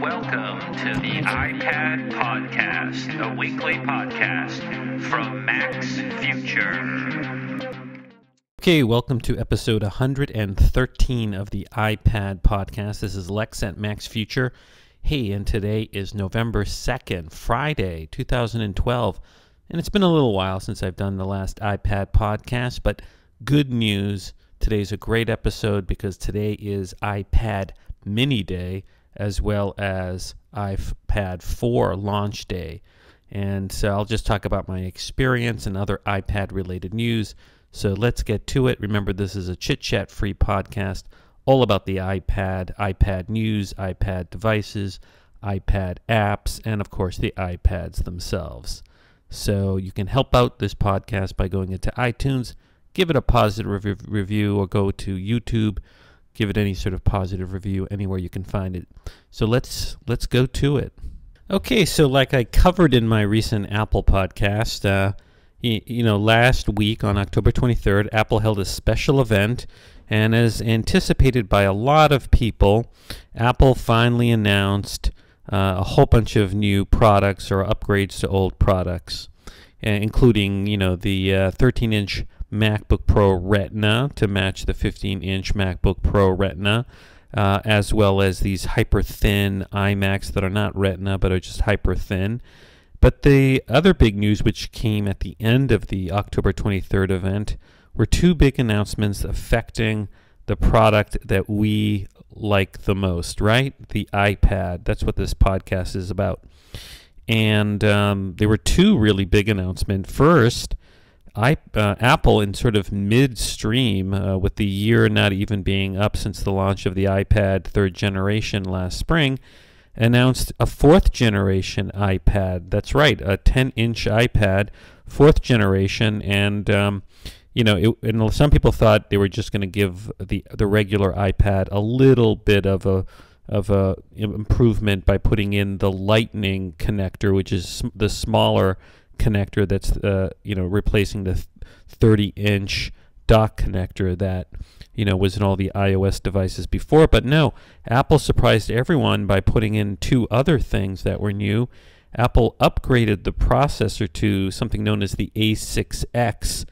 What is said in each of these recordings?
Welcome to the iPad Podcast, a weekly podcast from Mac's Future. Okay, welcome to episode 113 of the iPad Podcast. This is Lex at Mac's Future. Hey, and today is November 2nd, Friday, 2012. And it's been a little while since I've done the last iPad Podcast, but good news. Today's a great episode because today is iPad Mini Day as well as iPad 4 launch day. And so I'll just talk about my experience and other iPad related news. So let's get to it. Remember, this is a chit-chat free podcast all about the iPad, iPad news, iPad devices, iPad apps, and of course the iPads themselves. So you can help out this podcast by going into iTunes, give it a positive review, or go to YouTube, give it any sort of positive review anywhere you can find it. So let's go to it. Okay, so like I covered in my recent Apple podcast, last week on October 23rd, Apple held a special event, and as anticipated by a lot of people, Apple finally announced a whole bunch of new products or upgrades to old products, including, the 13-inch MacBook Pro Retina to match the 15-inch MacBook Pro Retina, as well as these hyper-thin iMacs that are not Retina but are just hyper-thin. But the other big news, which came at the end of the October 23rd event, were two big announcements affecting the product that we like the most, right? The iPad. That's what this podcast is about. And there were two really big announcements. First, Apple, in sort of midstream, with the year not even being up since the launch of the iPad third generation last spring, announced a fourth generation iPad. That's right, a 10-inch iPad, fourth generation, and and some people thought they were just going to give the regular iPad a little bit of a improvement by putting in the Lightning connector, which is the smaller connector that's replacing the 30-inch dock connector that was in all the iOS devices before. But no, Apple surprised everyone by putting in two other things that were new. Apple upgraded the processor to something known as the A6X.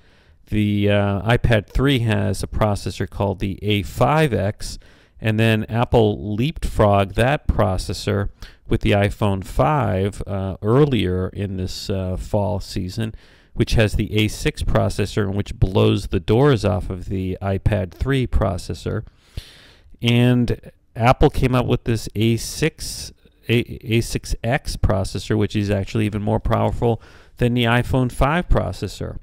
The iPad 3 has a processor called the A5X, and then Apple leapfrogged that processor with the iPhone 5 earlier in this fall season, which has the A6 processor and which blows the doors off of the iPad 3 processor. And Apple came up with this A6X processor, which is actually even more powerful than the iPhone 5 processor.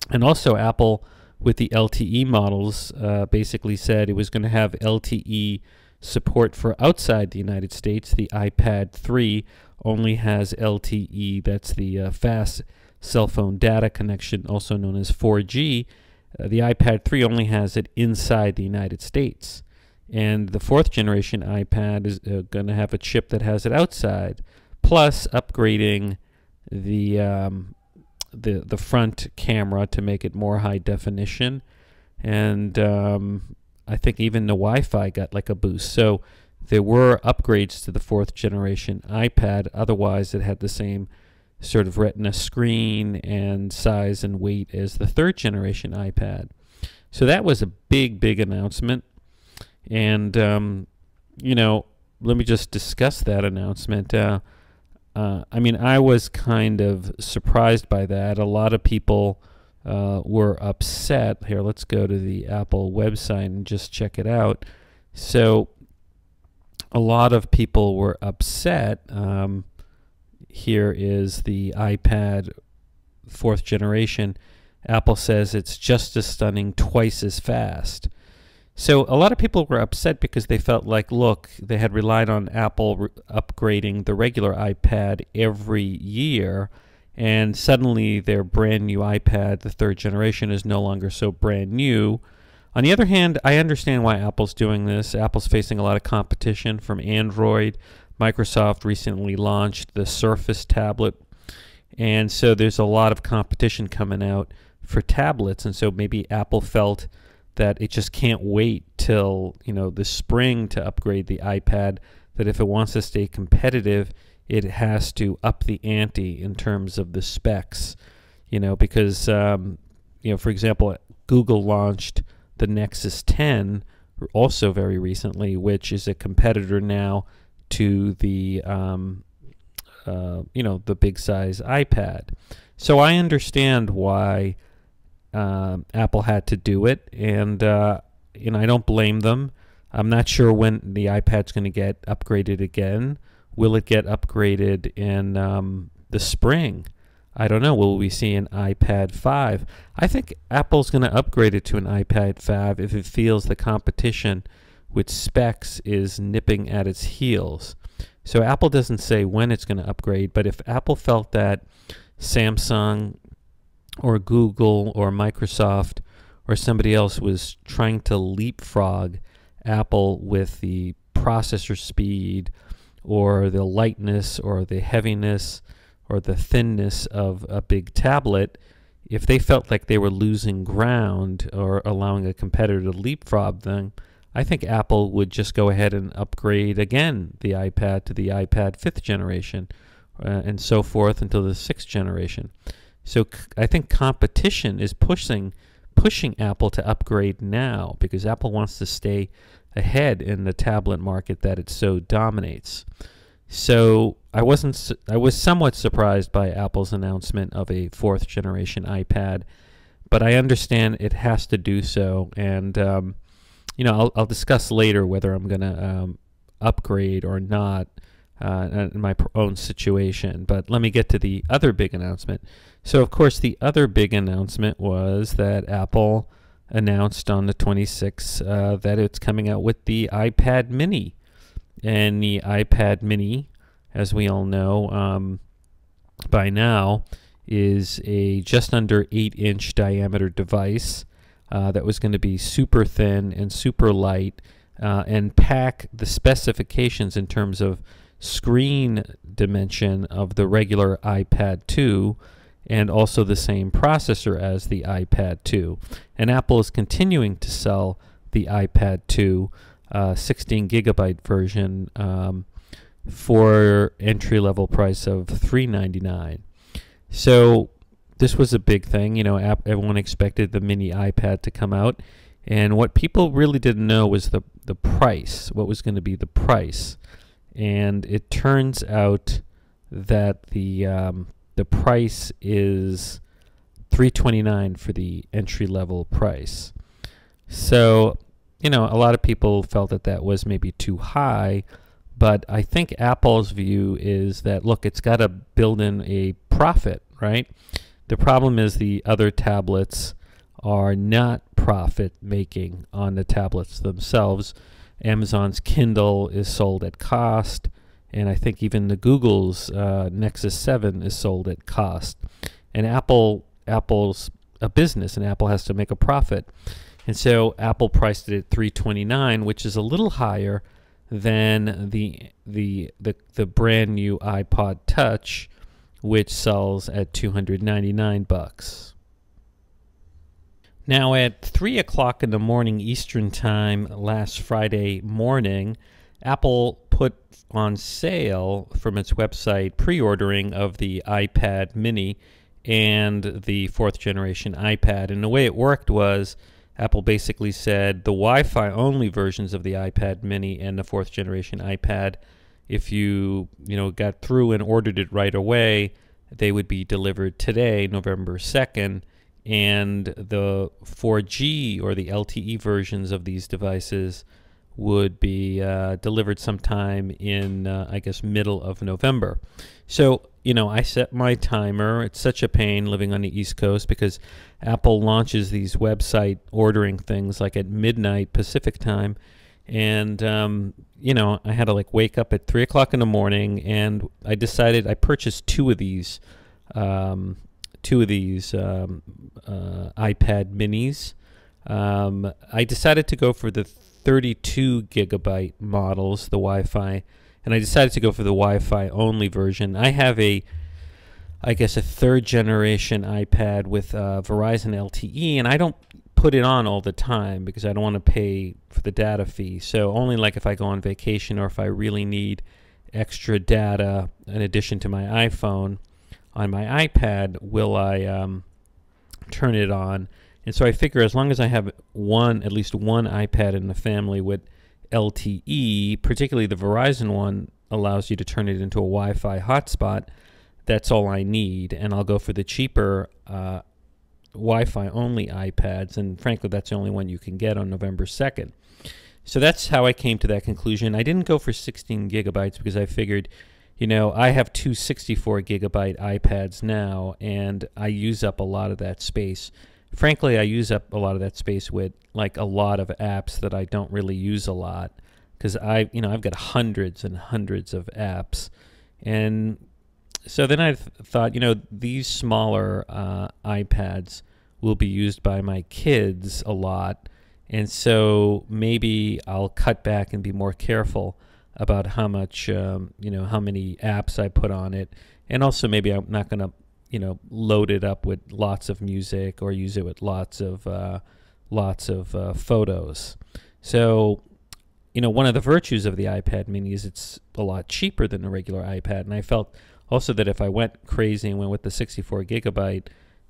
And also Apple, with the LTE models, basically said it was going to have LTE support for outside the United States. The iPad 3 only has LTE, that's the fast cell phone data connection, also known as 4G. The iPad 3 only has it inside the United States. And the fourth generation iPad is going to have a chip that has it outside, plus upgrading the front camera to make it more high definition, and I think even the Wi-Fi got like a boost. So there were upgrades to the fourth generation iPad. Otherwise, it had the same sort of Retina screen and size and weight as the third generation iPad. So that was a big announcement. And let me just discuss that announcement. I was kind of surprised by that. A lot of people were upset. Here, let's go to the Apple website and just check it out. So a lot of people were upset. Here is the iPad fourth generation. Apple says it's just as stunning, twice as fast. So a lot of people were upset because they felt like, look, they had relied on Apple upgrading the regular iPad every year, and suddenly their brand new iPad, the third generation, is no longer so brand new. On the other hand, I understand why Apple's doing this. Apple's facing a lot of competition from Android. Microsoft recently launched the Surface tablet, and so there's a lot of competition coming out for tablets, and so maybe Apple felt that it just can't wait till the spring to upgrade the iPad that if it wants to stay competitive, it has to up the ante in terms of the specs, because, for example, Google launched the Nexus 10 also very recently, which is a competitor now to the, the big size iPad. So I understand why Apple had to do it, and I don't blame them. I'm not sure when the iPad's going to get upgraded again. Will it get upgraded in the spring? I don't know. Will we see an iPad 5? I think Apple's going to upgrade it to an iPad 5 if it feels the competition with specs is nipping at its heels. So Apple doesn't say when it's going to upgrade, but if Apple felt that Samsung or Google or Microsoft or somebody else was trying to leapfrog Apple with the processor speed or the lightness or the heaviness or the thinness of a big tablet, if they felt like they were losing ground or allowing a competitor to leapfrog them, I think Apple would just go ahead and upgrade again the iPad to the iPad 5th generation and so forth until the 6th generation. So I think competition is pushing Apple to upgrade now because Apple wants to stay ahead in the tablet market that it so dominates. So I was somewhat surprised by Apple's announcement of a 4th generation iPad, but I understand it has to do so, and I'll discuss later whether I'm going to upgrade or not in my own situation. But let me get to the other big announcement. So, of course, the other big announcement was that Apple announced on the 26th that it's coming out with the iPad mini. And the iPad mini, as we all know by now, is a just under 8-inch diameter device that was going to be super thin and super light and pack the specifications in terms of screen dimension of the regular iPad 2 and also the same processor as the iPad 2. And Apple is continuing to sell the iPad 2 16 gigabyte version for entry-level price of $399. So this was a big thing. Everyone expected the mini iPad to come out, and what people really didn't know was the price. What was going to be the price? And it turns out that the price is $329 for the entry-level price. So a lot of people felt that was maybe too high, but I think Apple's view is that, look, it's got to build in a profit, right? The problem is the other tablets are not profit-making on the tablets themselves. Amazon's Kindle is sold at cost, and I think even the Google's Nexus 7 is sold at cost. And Apple's a business, and Apple has to make a profit. And so Apple priced it at $329, which is a little higher than the brand new iPod Touch, which sells at $299. Now at 3 o'clock in the morning Eastern Time last Friday morning, Apple put on sale from its website pre-ordering of the iPad mini and the 4th generation iPad. And the way it worked was Apple basically said the Wi-Fi only versions of the iPad mini and the 4th generation iPad, if you got through and ordered it right away, they would be delivered today, November 2nd, and the 4G or the LTE versions of these devices would be delivered sometime in, middle of November. So, I set my timer. It's such a pain living on the East Coast because Apple launches these website ordering things like at midnight Pacific time. And, I had to wake up at 3 o'clock in the morning, and I decided I purchased two of these iPad minis. I decided to go for the 32 gigabyte models, the Wi-Fi, and I decided to go for the Wi-Fi only version. I have a 3rd generation iPad with Verizon LTE, and I don't put it on all the time because I don't want to pay for the data fee. So only like if I go on vacation or if I really need extra data in addition to my iPhone on my iPad will I turn it on. And so I figure as long as I have at least one iPad in the family with LTE, particularly the Verizon one allows you to turn it into a Wi-Fi hotspot, that's all I need. And I'll go for the cheaper Wi-Fi only iPads, and frankly that's the only one you can get on November 2nd. So that's how I came to that conclusion. I didn't go for 16 gigabytes because I figured, I have two 64 gigabyte iPads now, and I use up a lot of that space. Frankly, I use up a lot of that space with like a lot of apps that I don't really use a lot because I've got hundreds and hundreds of apps. And so then I thought, these smaller iPads will be used by my kids a lot, and so maybe I'll cut back and be more careful about how much, how many apps I put on it, and also maybe I'm not going to, load it up with lots of music or use it with lots of photos. So, one of the virtues of the iPad mini is it's a lot cheaper than a regular iPad, and I felt also that if I went crazy and went with the 64 gigabyte,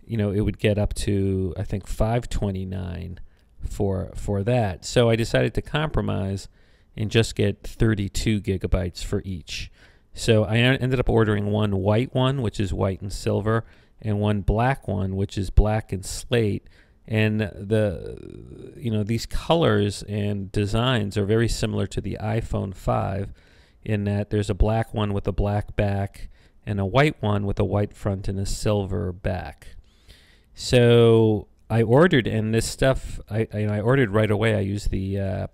it would get up to, I think, $529 for that. So I decided to compromise and just get 32 gigabytes for each. So I ended up ordering one white one, which is white and silver, and one black one, which is black and slate. And these colors and designs are very similar to the iPhone 5 in that there's a black one with a black back and a white one with a white front and a silver back. So I ordered, and this stuff I ordered right away. I used the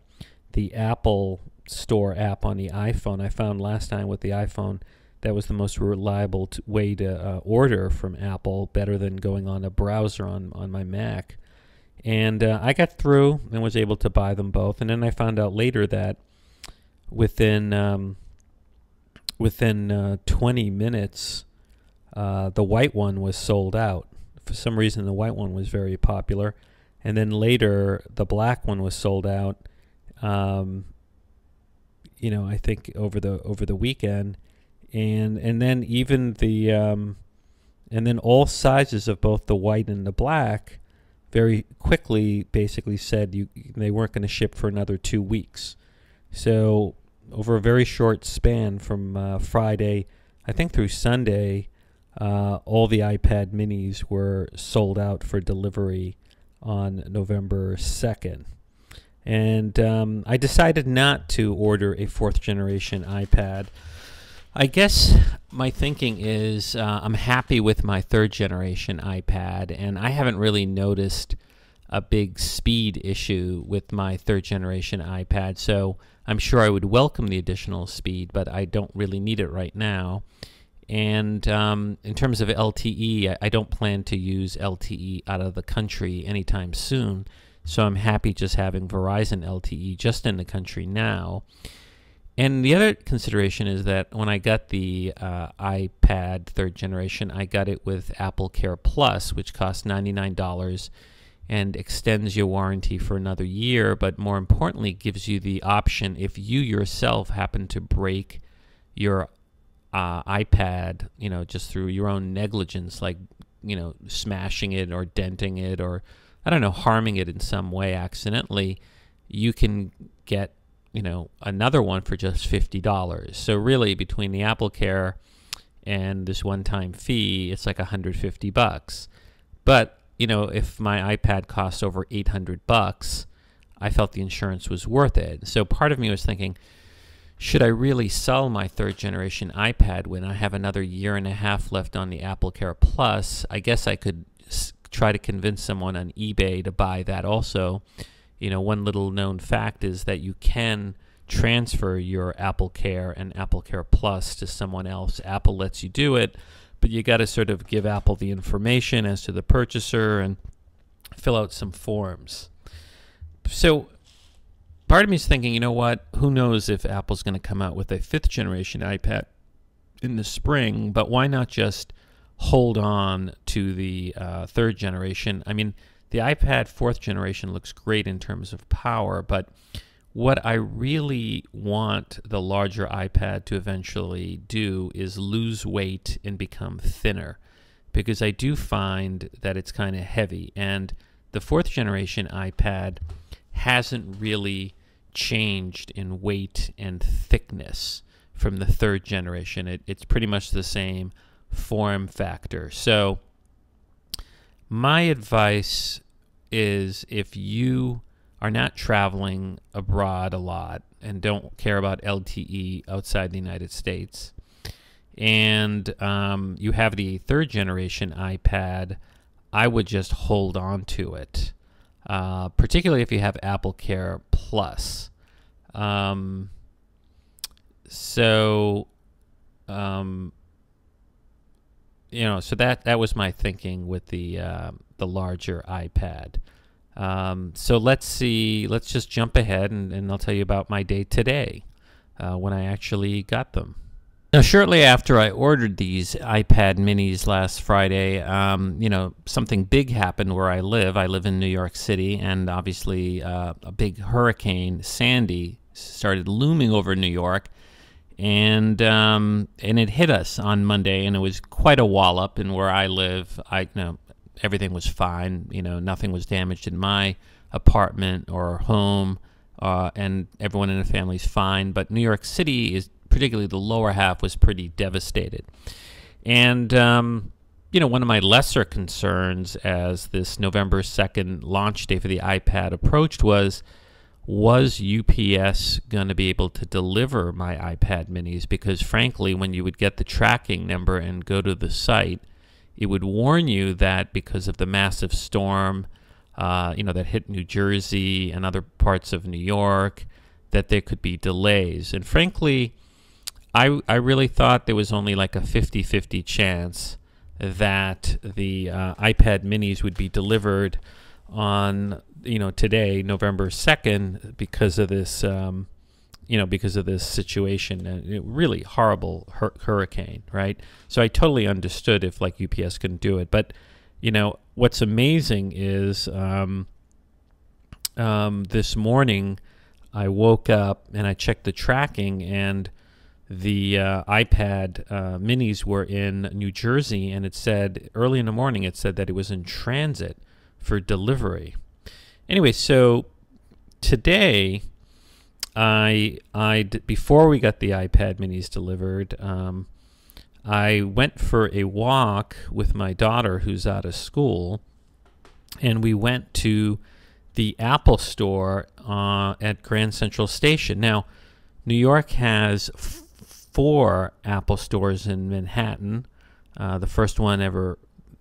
Apple Store app on the iPhone. I found last time with the iPhone that was the most reliable way to order from Apple, better than going on a browser on my Mac. And I got through and was able to buy them both. And then I found out later that within 20 minutes, the white one was sold out. For some reason, the white one was very popular. And then later, the black one was sold out. I think over the weekend, and then even and then all sizes of both the white and the black very quickly basically said they weren't going to ship for another 2 weeks. So over a very short span from Friday, I think, through Sunday, all the iPad minis were sold out for delivery on November 2nd. And I decided not to order a 4th generation iPad. I guess my thinking is I'm happy with my 3rd generation iPad, and I haven't really noticed a big speed issue with my 3rd generation iPad, so I'm sure I would welcome the additional speed, but I don't really need it right now. And in terms of LTE, I don't plan to use LTE out of the country anytime soon. So I'm happy just having Verizon LTE just in the country now. And the other consideration is that when I got the iPad 3rd generation, I got it with Apple Care Plus, which costs $99 and extends your warranty for another year, but more importantly gives you the option, if you yourself happen to break your iPad, just through your own negligence, like, smashing it or denting it or harming it in some way accidentally, you can get, another one for just $50. So really, between the Apple Care and this one-time fee, it's like $150. But, if my iPad costs over $800, I felt the insurance was worth it. So part of me was thinking, should I really sell my 3rd generation iPad when I have another year and a half left on the Apple Care Plus? I guess I could try to convince someone on eBay to buy that also. One little known fact is that you can transfer your Apple Care and Apple Care Plus to someone else. Apple lets you do it, but you got to sort of give Apple the information as to the purchaser and fill out some forms. So part of me is thinking, who knows if Apple's going to come out with a 5th generation iPad in the spring, but why not just hold on to the 3rd generation? I mean, the the iPad 4th generation looks great in terms of power, but what I really want the larger iPad to eventually do is lose weight and become thinner, because I do find that it's kind of heavy. And the 4th generation iPad hasn't really changed in weight and thickness from the 3rd generation. It's pretty much the same form factor. So my advice is, if you are not traveling abroad a lot and don't care about LTE outside the United States, and you have the 3rd generation iPad, I would just hold on to it, particularly if you have Apple Care Plus. So that was my thinking with the larger iPad. So let's just jump ahead and I'll tell you about my day today when I actually got them. Now, shortly after I ordered these iPad minis last Friday, something big happened where I live. I live in New York City, and obviously a big hurricane, Sandy, started looming over New York, and it hit us on Monday, and it was quite a wallop. And where I live, everything was fine. Nothing was damaged in my apartment or home, and everyone in the family's fine. But New York City is, particularly the lower half, was pretty devastated. And, one of my lesser concerns as this November 2nd launch day for the iPad approached was UPS going to be able to deliver my iPad minis? Because frankly, when you would get the tracking number and go to the site, it would warn you that because of the massive storm, that hit New Jersey and other parts of New York, that there could be delays. And frankly, I really thought there was only like a 50-50 chance that the iPad minis would be delivered on, today, November 2nd, because of this, situation. A really horrible hurricane, right? So I totally understood if like UPS couldn't do it. But, what's amazing is this morning I woke up and I checked the tracking, and the iPad minis were in New Jersey, and it said early in the morning, it said that it was in transit for delivery. Anyway, so today, before we got the iPad minis delivered, I went for a walk with my daughter who's out of school, and we went to the Apple store at Grand Central Station. Now, New York has 4 Apple stores in Manhattan. The first one ever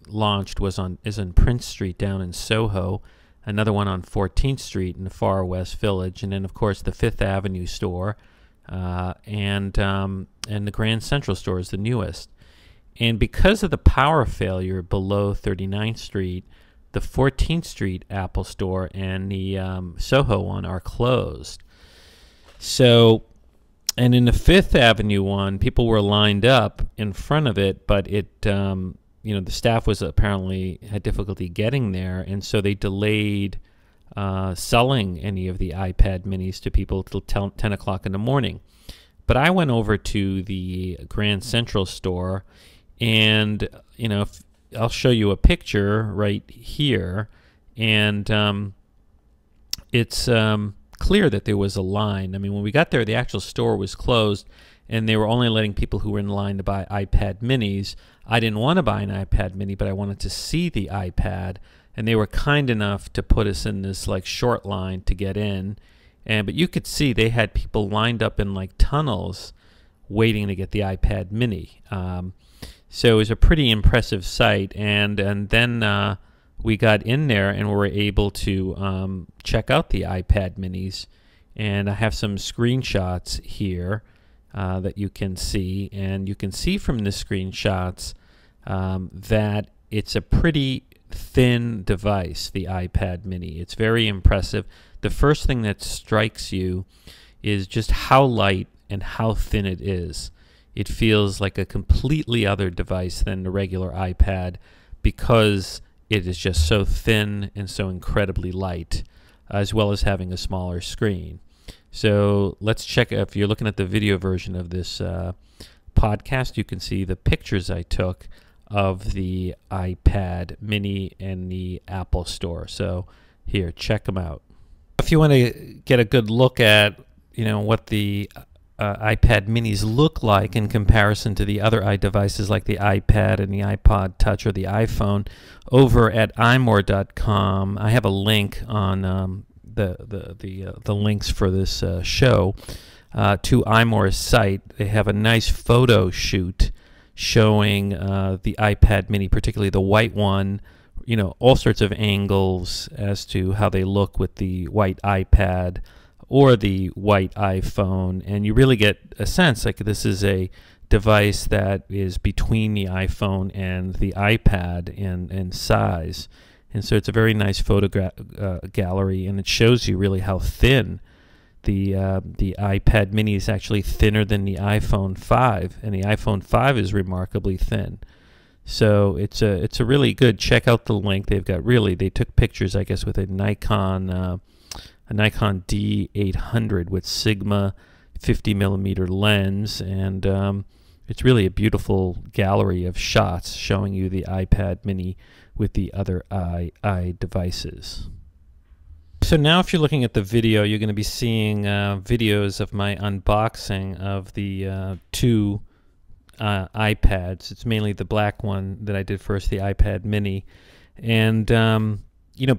launched is on Prince Street down in Soho. Another one on 14th Street in the far West Village, and then of course the Fifth Avenue store, and the Grand Central store is the newest. And because of the power failure below 39th Street, the 14th Street Apple store and the Soho one are closed. So, and in the Fifth Avenue one, people were lined up in front of it, but the staff was apparently had difficulty getting there, and so they delayed selling any of the iPad minis to people till 10 o'clock in the morning. But I went over to the Grand Central store, and I'll show you a picture right here, and it's clear that there was a line. I mean, when we got there, the actual store was closed, and they were only letting people who were in line to buy iPad minis. I didn't want to buy an iPad mini, but I wanted to see the iPad, and they were kind enough to put us in this like short line to get in. But you could see they had people lined up in like tunnels waiting to get the iPad mini. So it was a pretty impressive sight, and then we got in there and were able to check out the iPad minis, and I have some screenshots here that you can see, and you can see from the screenshots that it's a pretty thin device, the iPad mini. It's very impressive. The first thing that strikes you is just how light and how thin it is. It feels like a completely other device than the regular iPad because it is just so thin and so incredibly light, as well as having a smaller screen. So let's check. If you're looking at the video version of this podcast, you can see the pictures I took of the iPad mini in the Apple Store. So here, check them out. If you want to get a good look at, what the iPad minis look like in comparison to the other iDevices like the iPad and the iPod Touch or the iPhone, over at imore.com, I have a link on the links for this show to iMore's site. They have a nice photo shoot showing the iPad mini, particularly the white one, all sorts of angles as to how they look with the white iPad or the white iPhone, and you really get a sense like this is a device that is between the iPhone and the iPad in size. And so it's a very nice photograph gallery, and it shows you really how thin the iPad mini is. Actually thinner than the iPhone 5, and the iPhone 5 is remarkably thin. So it's a really good. Check out the link. They took pictures, I guess, with a Nikon D800 with Sigma 50mm lens, and it's really a beautiful gallery of shots showing you the iPad mini with the other iDevices. So now if you're looking at the video, you're going to be seeing videos of my unboxing of the two iPads. It's mainly the black one that I did first, the iPad mini. And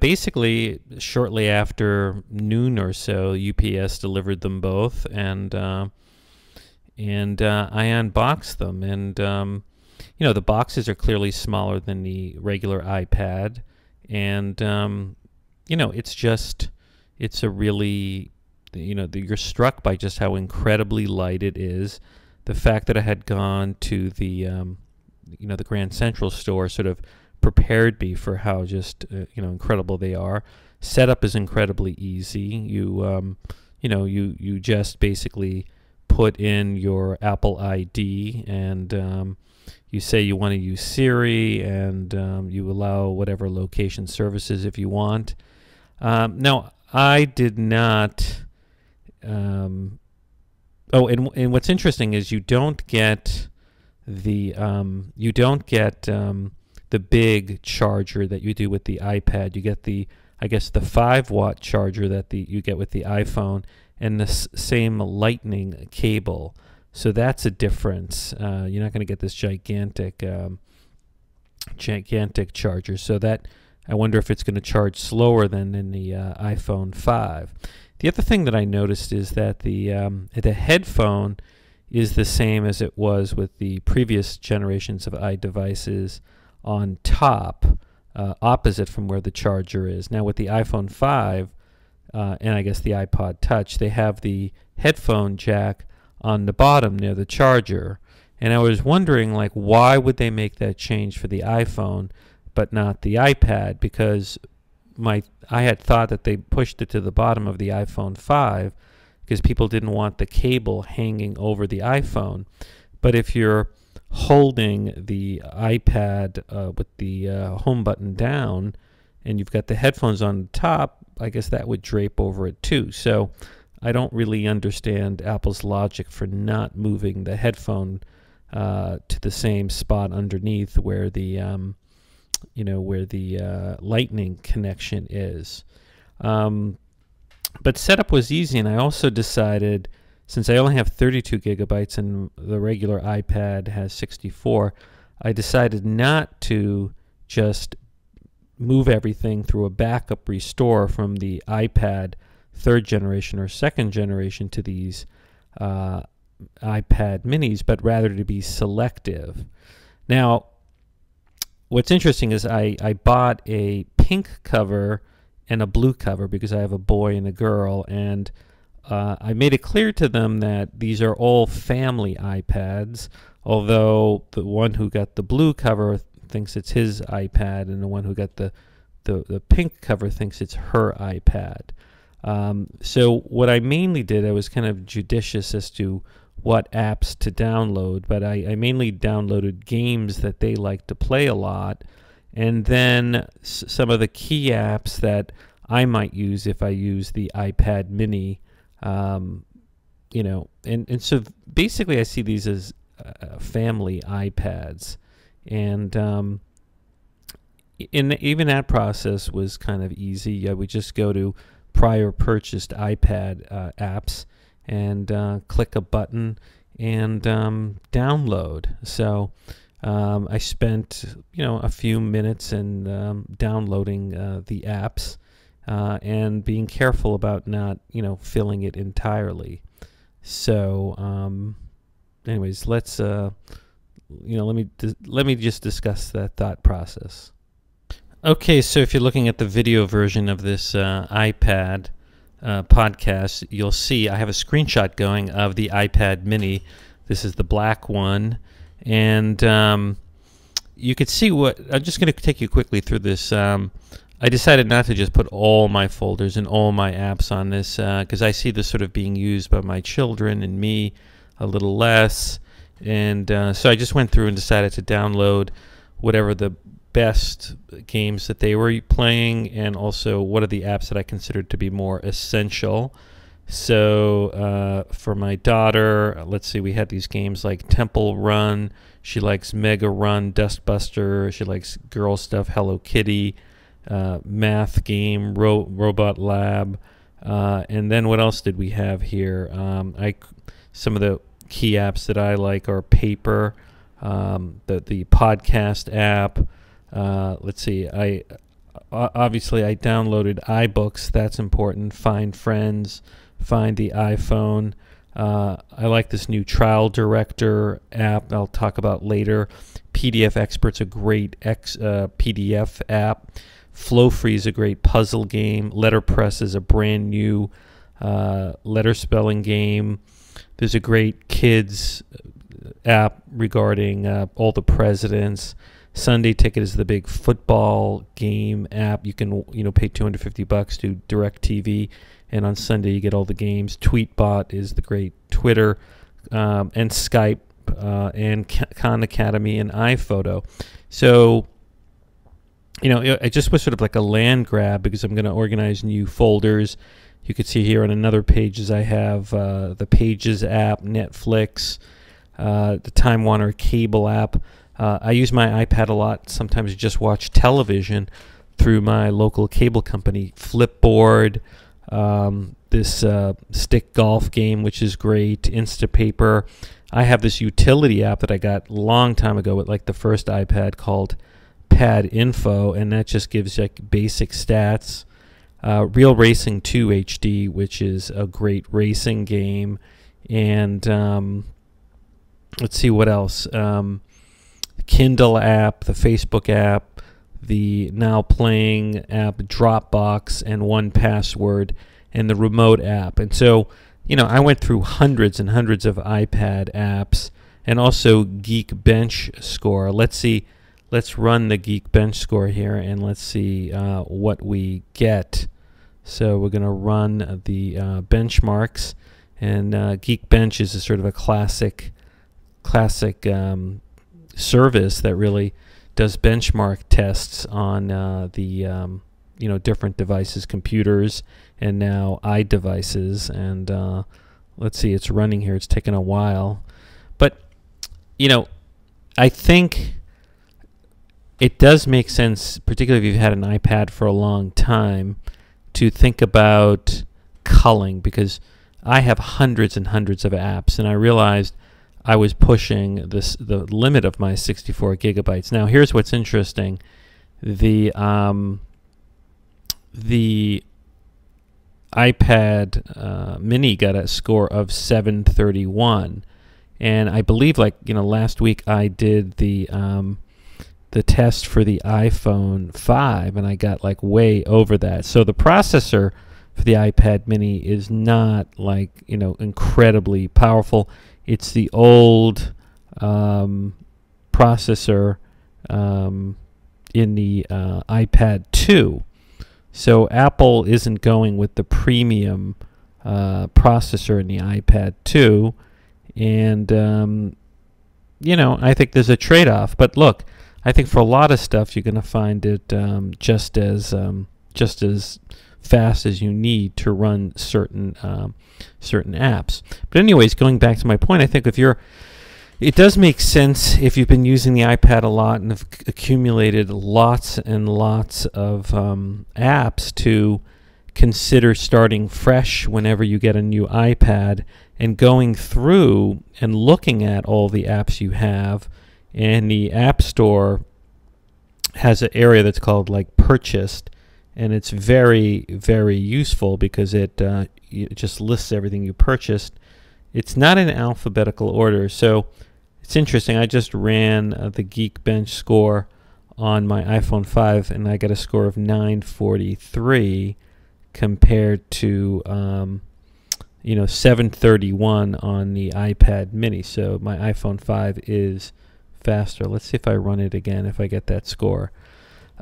basically shortly after noon or so, UPS delivered them both, and I unboxed them. And the boxes are clearly smaller than the regular iPad, and it's a really, you're struck by just how incredibly light it is. The fact that I had gone to the the Grand Central store sort of prepared me for how just incredible they are. Setup is incredibly easy. You just basically put in your Apple ID, and you say you want to use Siri, and you allow whatever location services if you want. Now I did not. And what's interesting is you don't get the the big charger that you do with the iPad. You get the 5-watt charger that you get with the iPhone, and the same lightning cable. So that's a difference. You're not going to get this gigantic charger. So that, I wonder if it's going to charge slower than in the iPhone 5. The other thing that I noticed is that the headphone is the same as it was with the previous generations of iDevices on top, opposite from where the charger is. Now with the iPhone 5 and I guess the iPod Touch, they have the headphone jack on the bottom near the charger. And I was wondering, like, why would they make that change for the iPhone but not the iPad? Because I had thought that they pushed it to the bottom of the iPhone 5 because people didn't want the cable hanging over the iPhone. But if you're holding the iPad with the home button down and you've got the headphones on the top, I guess that would drape over it too. So I don't really understand Apple's logic for not moving the headphone to the same spot underneath where the lightning connection is. But setup was easy, and I also decided, since I only have 32 gigabytes and the regular iPad has 64, I decided not to just move everything through a backup restore from the iPad 3rd generation or 2nd generation to these iPad minis, but rather to be selective. Now, what's interesting is I bought a pink cover and a blue cover because I have a boy and a girl, and I made it clear to them that these are all family iPads, although the one who got the blue cover thinks it's his iPad, and the one who got the pink cover thinks it's her iPad. So what I mainly did, I was kind of judicious as to what apps to download, but I mainly downloaded games that they like to play a lot, and then some of the key apps that I might use if I use the iPad mini. You know, and so basically I see these as family iPads, and even that process was kind of easy. I would just go to prior purchased iPad apps and click a button and download. So I spent, you know, a few minutes in downloading the apps and being careful about not, you know, filling it entirely. So anyways, let's you know, let me just discuss that thought process. Okay, so if you're looking at the video version of this iPad podcast, you'll see I have a screenshot going of the iPad mini. This is the black one, and you could see what I'm just going to take you quickly through this. I decided not to just put all my folders and all my apps on this because I see this sort of being used by my children and me a little less, and so I just went through and decided to download whatever the best games that they were playing, and also what are the apps that I considered to be more essential. So for my daughter, let's see, we had these games like Temple Run. She likes Mega Run, Dustbuster. She likes Girl Stuff, Hello Kitty, Math Game, Robot Lab. And then what else did we have here? Some of the key apps that I like are Paper, the podcast app. Let's see, obviously I downloaded iBooks. That's important. Find Friends, Find the iPhone. I like this new Trial Director app I'll talk about later. PDF Expert's a great PDF app. Flowfree is a great puzzle game. Letterpress is a brand new letter spelling game. There's a great kids app regarding all the presidents. Sunday Ticket is the big football game app. You can, you know, pay $250 to DirecTV, and on Sunday you get all the games. Tweetbot is the great Twitter, and Skype, and Khan Academy, and iPhoto. So, you know, it just was sort of like a land grab because I'm going to organize new folders. You can see here on another pages I have the Pages app, Netflix, the Time Warner cable app. I use my iPad a lot. Sometimes just watch television through my local cable company. Flipboard, this stick golf game, which is great. Instapaper. I have this utility app that I got a long time ago with like the first iPad called Pad Info, and that just gives like basic stats. Real Racing 2 HD, which is a great racing game. And let's see what else. Kindle app, the Facebook app, the Now Playing app, Dropbox, and 1Password, and the Remote app. And so, you know, I went through hundreds and hundreds of iPad apps, and also Geekbench score. Let's see, let's run the Geekbench score here, and let's see what we get. So we're going to run the benchmarks, and Geekbench is a sort of a classic service that really does benchmark tests on the you know, different devices, computers, and now iDevices. And let's see, it's running here. It's taken a while, but you know, I think it does make sense, particularly if you've had an iPad for a long time, to think about culling, because I have hundreds and hundreds of apps, and I realized I was pushing the limit of my 64 gigabytes. Now, here's what's interesting: the iPad Mini got a score of 731, and I believe, like, you know, last week I did the test for the iPhone 5, and I got like way over that. So the processor for the iPad Mini is not, like, you know, incredibly powerful. It's the old processor in the iPad 2. So Apple isn't going with the premium processor in the iPad 2. And, you know, I think there's a trade-off. But look, I think for a lot of stuff you're going to find it just as fast as you need to run certain apps. But anyways, going back to my point, I think it does make sense if you've been using the iPad a lot and have accumulated lots and lots of apps to consider starting fresh whenever you get a new iPad and going through and looking at all the apps you have. And the App Store has an area that's called like Purchased, and it's very, very useful because it just lists everything you purchased. It's not in alphabetical order, so it's interesting. I just ran the Geekbench score on my iPhone 5, and I got a score of 943 compared to 731 on the iPad mini. So my iPhone 5 is faster. Let's see if I run it again, if I get that score.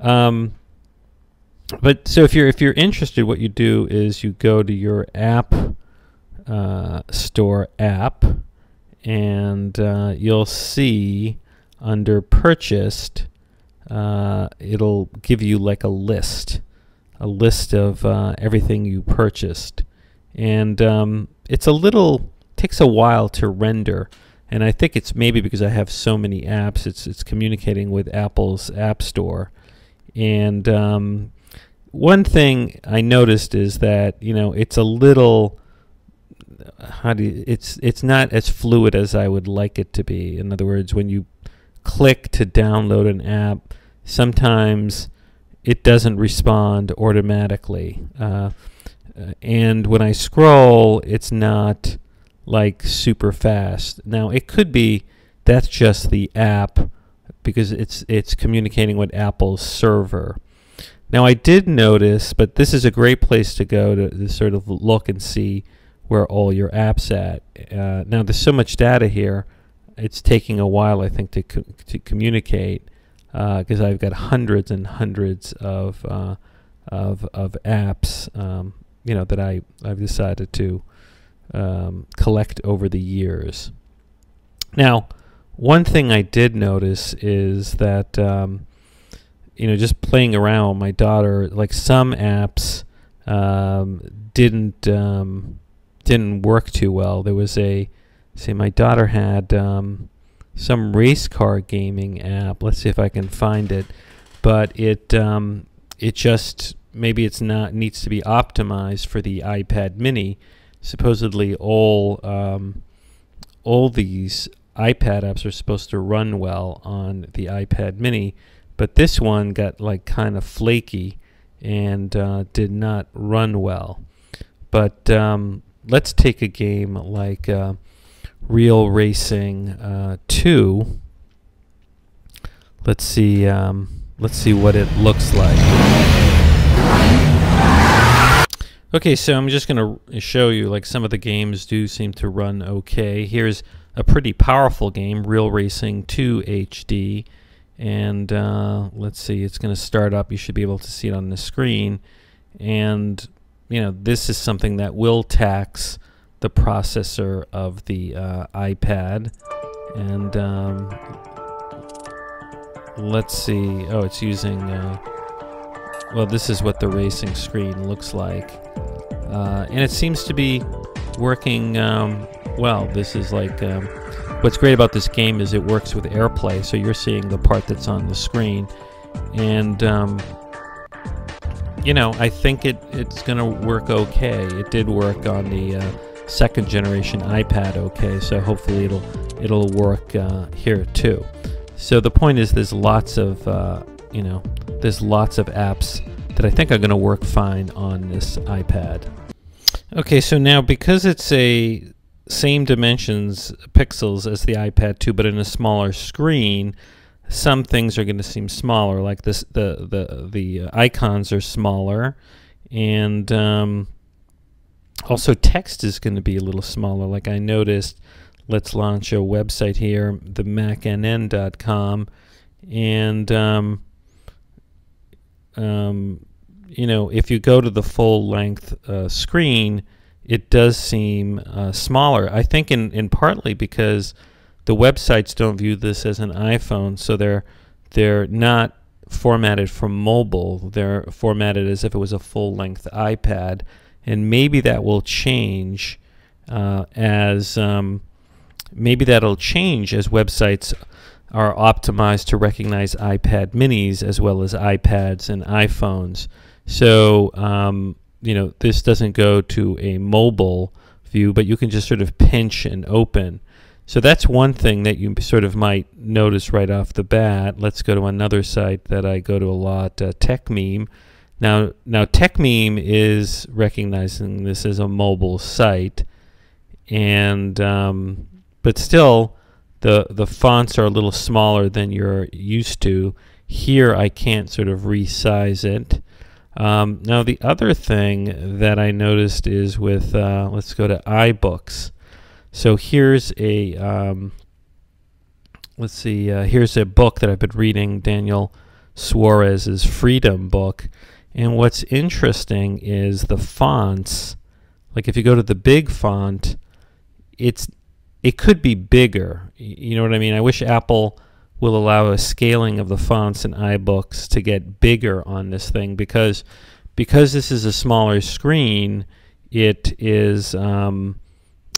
But so if you're interested, what you do is you go to your App Store app, and you'll see under Purchased, it'll give you like a list of everything you purchased, and takes a while to render. And I think it's maybe because I have so many apps, it's communicating with Apple's App Store. And one thing I noticed is that it's a little it's not as fluid as I would like it to be. In other words, when you click to download an app, sometimes it doesn't respond automatically, and when I scroll, it's not like super fast. Now it could be that's just the app because it's communicating with Apple's server. Now I did notice, but this is a great place to go to sort of look and see where all your apps at. Now there's so much data here, it's taking a while, I think, to communicate, because I've got hundreds and hundreds of apps, that I've decided to collect over the years. Now, one thing I did notice is that just playing around with my daughter, like some apps didn't work too well. There was my daughter had some race car gaming app. Let's see if I can find it. But it just maybe it's not needs to be optimized for the iPad mini. Supposedly all these iPad apps are supposed to run well on the iPad mini, but this one got like kind of flaky and did not run well. But let's take a game like Real Racing 2. Let's see what it looks like. Okay, so I'm just going to show you, like, some of the games do seem to run okay. Here's a pretty powerful game, Real Racing 2 HD, and let's see, it's going to start up. You should be able to see it on the screen, and this is something that will tax the processor of the iPad. And let's see, oh, it's using well, this is what the racing screen looks like, and it seems to be working well. This is like what's great about this game is it works with AirPlay, so you're seeing the part that's on the screen, and I think it's gonna work okay. It did work on the second generation iPad okay, so hopefully it'll work here too. So the point is, there's lots of apps that I think are going to work fine on this iPad. Okay, so now because it's a same dimensions pixels as the iPad 2 but in a smaller screen, some things are going to seem smaller, like this the icons are smaller, and also text is going to be a little smaller. Like I noticed, let's launch a website here, the macnn.com, and if you go to the full length screen, it does seem smaller. I think in partly because the websites don't view this as an iPhone, so they're they're not formatted for mobile. They're formatted as if it was a full-length iPad, and maybe that will change maybe that'll change as websites are optimized to recognize iPad minis as well as iPads and iPhones. So this doesn't go to a mobile view, but you can just sort of pinch and open. So that's one thing that you sort of might notice right off the bat. Let's go to another site that I go to a lot, TechMeme. Now TechMeme is recognizing this as a mobile site, and but still the fonts are a little smaller than you're used to. Here I can't sort of resize it. Now the other thing that I noticed is with let's go to iBooks. So here's a here's a book that I've been reading, Daniel Suarez's Freedom book, and what's interesting is the fonts. Like if you go to the big font, it could be bigger. You know what I mean? I wish Apple will allow a scaling of the fonts in iBooks to get bigger on this thing, because this is a smaller screen, it is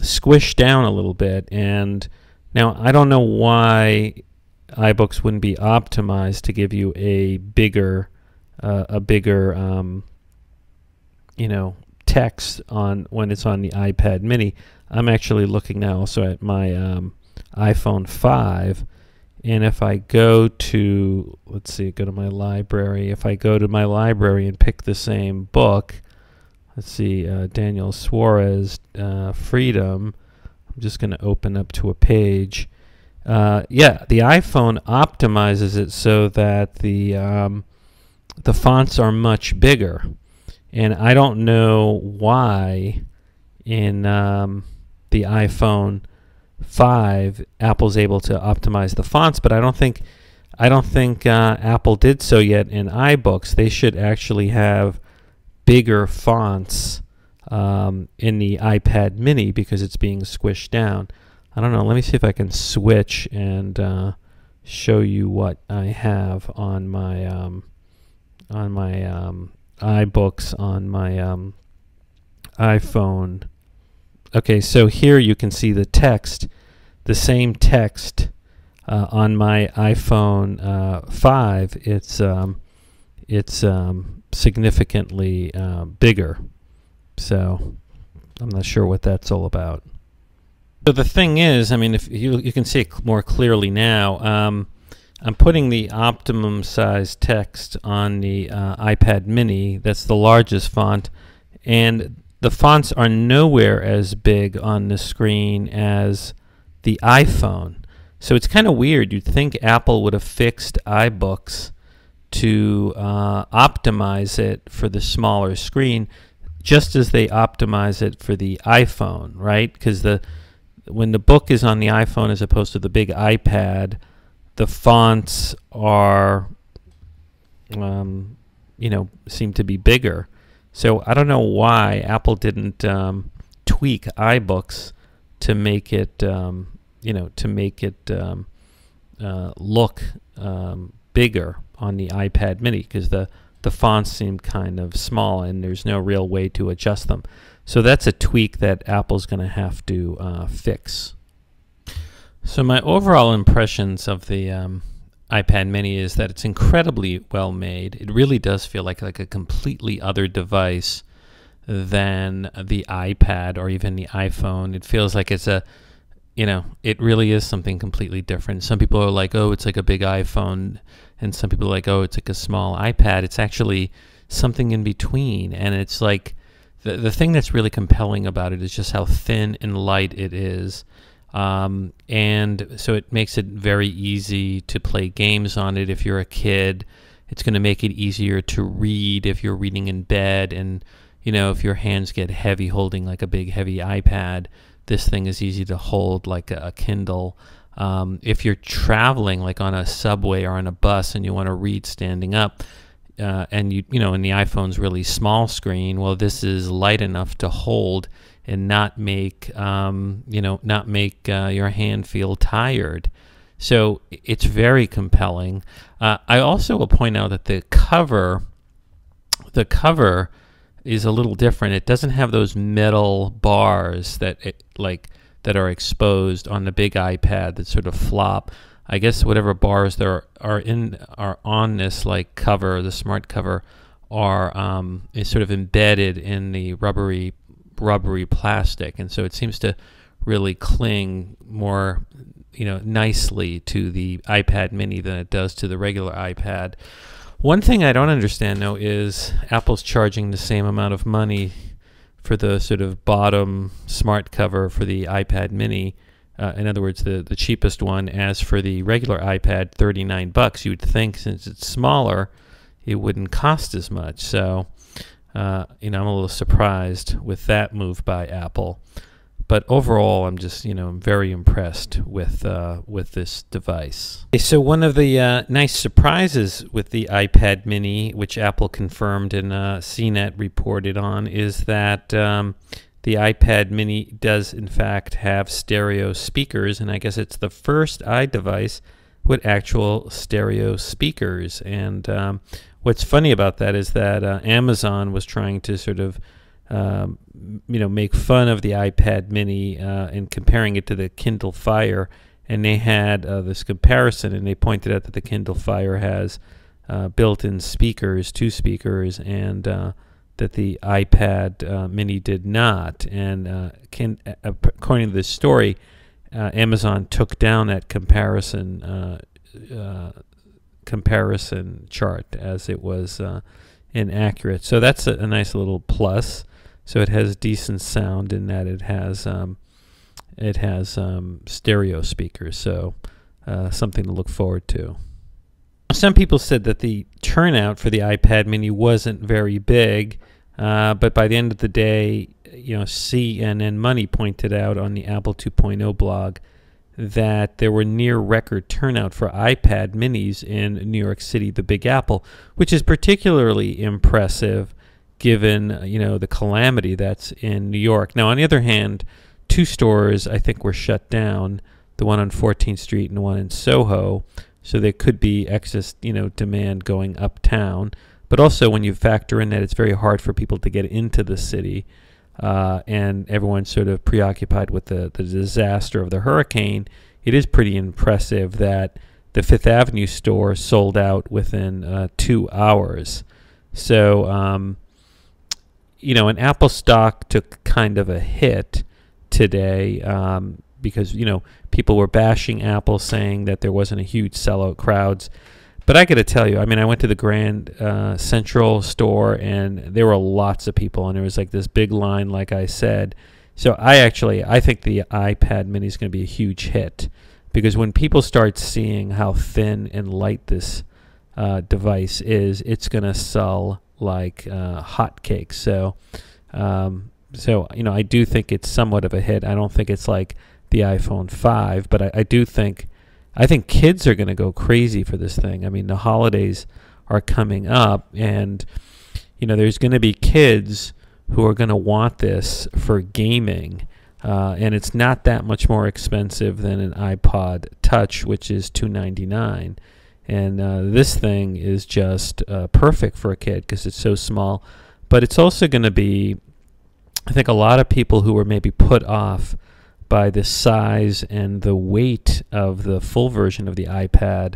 squished down a little bit. And now I don't know why iBooks wouldn't be optimized to give you a bigger text on when it's on the iPad mini. I'm actually looking now also at my iPhone 5, and if I go to, let's see, go to my library. If I go to my library and pick the same book, let's see, Daniel Suarez, Freedom. I'm just going to open up to a page. Yeah, the iPhone optimizes it so that the fonts are much bigger, and I don't know why in the iPhone 5 Apple's able to optimize the fonts, but I don't think Apple did so yet in iBooks. They should actually have bigger fonts in the iPad mini because it's being squished down. I don't know. Let me see if I can switch and show you what I have on my iBooks on my iPhone. Okay, so here you can see the text, the same text on my iPhone 5. It's significantly bigger. So I'm not sure what that's all about. So the thing is, I mean, if you can see it more clearly now, I'm putting the optimum size text on the iPad mini. That's the largest font, and the fonts are nowhere as big on the screen as the iPhone. So it's kind of weird. You'd think Apple would have fixed iBooks to optimize it for the smaller screen, just as they optimize it for the iPhone, right? Because when the book is on the iPhone as opposed to the big iPad, the fonts are, seem to be bigger. So I don't know why Apple didn't tweak iBooks to make it, look bigger on the iPad mini, because the fonts seem kind of small and there's no real way to adjust them. So that's a tweak that Apple's going to have to fix. So my overall impressions of the iPad mini is that it's incredibly well made. It really does feel like a completely other device than the iPad or even the iPhone. It feels like it's it really is something completely different. Some people are like, oh, it's like a big iPhone, and some people are like, oh, it's like a small iPad. It's actually something in between, and it's like the thing that's really compelling about it is just how thin and light it is. And so it makes it very easy to play games on it if you're a kid. It's going to make it easier to read if you're reading in bed, and if your hands get heavy holding like a big heavy iPad, this thing is easy to hold like a Kindle. If you're traveling like on a subway or on a bus and you want to read standing up, and and the iPhone's really small screen, well, this is light enough to hold and not make your hand feel tired. So it's very compelling. I also will point out that the cover is a little different. It doesn't have those metal bars that that are exposed on the big iPad that sort of flop. I guess whatever bars there are on this cover, the smart cover, is sort of embedded in the rubbery plastic, and so it seems to really cling more nicely to the iPad mini than it does to the regular iPad. One thing I don't understand, though, is Apple's charging the same amount of money for the sort of bottom smart cover for the iPad mini, in other words, the cheapest one, as for the regular iPad, $39. You would think since it's smaller, it wouldn't cost as much. So, I'm a little surprised with that move by Apple. But overall, I'm just, very impressed with this device. Okay, so one of the nice surprises with the iPad mini, which Apple confirmed and CNET reported on, is that the iPad mini does, in fact, have stereo speakers, and I guess it's the first iDevice with actual stereo speakers. And what's funny about that is that Amazon was trying to sort of make fun of the iPad mini and comparing it to the Kindle Fire, and they had this comparison, and they pointed out that the Kindle Fire has built-in speakers, 2 speakers, and that the iPad mini did not. And according to this story, Amazon took down that comparison chart as it was inaccurate. So that's a nice little plus. So it has decent sound in that it has stereo speakers. So something to look forward to. Some people said that the turnout for the iPad mini wasn't very big, but by the end of the day, CNN Money pointed out on the Apple 2.0 blog that there were near record turnout for iPad minis in New York City, the Big Apple, which is particularly impressive given the calamity that's in New York. Now, on the other hand, 2 stores I think were shut down, the one on 14th Street and the one in Soho, so there could be excess demand going uptown. But also when you factor in that it's very hard for people to get into the city, and everyone's sort of preoccupied with the disaster of the hurricane, it is pretty impressive that the Fifth Avenue store sold out within 2 hours. So, and Apple stock took kind of a hit today because, people were bashing Apple, saying that there wasn't a huge sellout crowds. But I got to tell you, I went to the Grand Central store, and there were lots of people, and there was like this big line, like I said. So I think the iPad mini is going to be a huge hit, because when people start seeing how thin and light this device is, it's going to sell like hotcakes. So, I do think it's somewhat of a hit. I don't think it's like the iPhone 5, but I think kids are going to go crazy for this thing. The holidays are coming up, and there's going to be kids who are going to want this for gaming, and it's not that much more expensive than an iPod Touch, which is $299. And this thing is just perfect for a kid because it's so small. But it's also going to be, I think, a lot of people who were maybe put off by the size and the weight of the full version of the iPad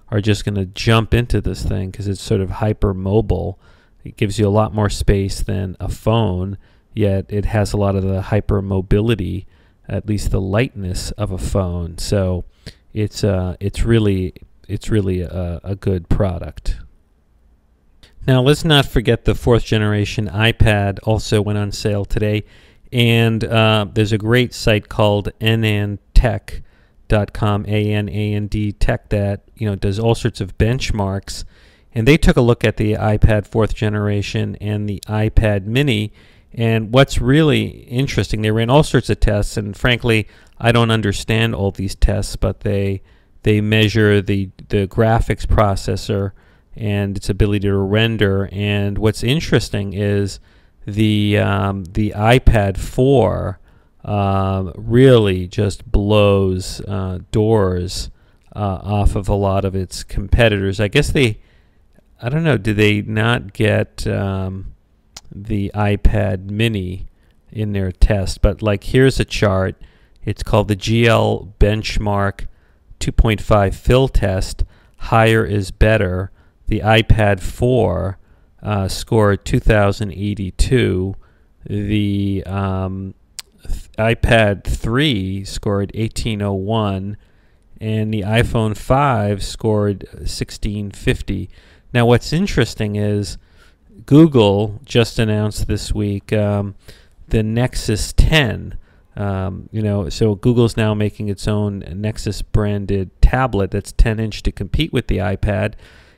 are just going to jump into this thing because it's sort of hypermobile. It gives you a lot more space than a phone, yet it has a lot of the hypermobility, at least the lightness of a phone. So it's really a good product. Now, let's not forget the 4th generation iPad also went on sale today. And there's a great site called anandtech.com, A-N-A-N-D Tech, that does all sorts of benchmarks. And they took a look at the iPad 4th generation and the iPad mini. And what's really interesting, they ran all sorts of tests. And frankly, I don't understand all these tests, but they measure the graphics processor and its ability to render. And what's interesting is the iPad 4 really just blows doors off of a lot of its competitors. I guess I don't know, do they not get the iPad mini in their test? But like, here's a chart. It's called the GL Benchmark 2.5 Fill Test. Higher is better. The iPad 4 scored 2082. The iPad 3 scored 1801. And the iPhone 5 scored 1650. Now, what's interesting is Google just announced this week the Nexus 10. So Google's now making its own Nexus branded tablet that's 10-inch to compete with the iPad,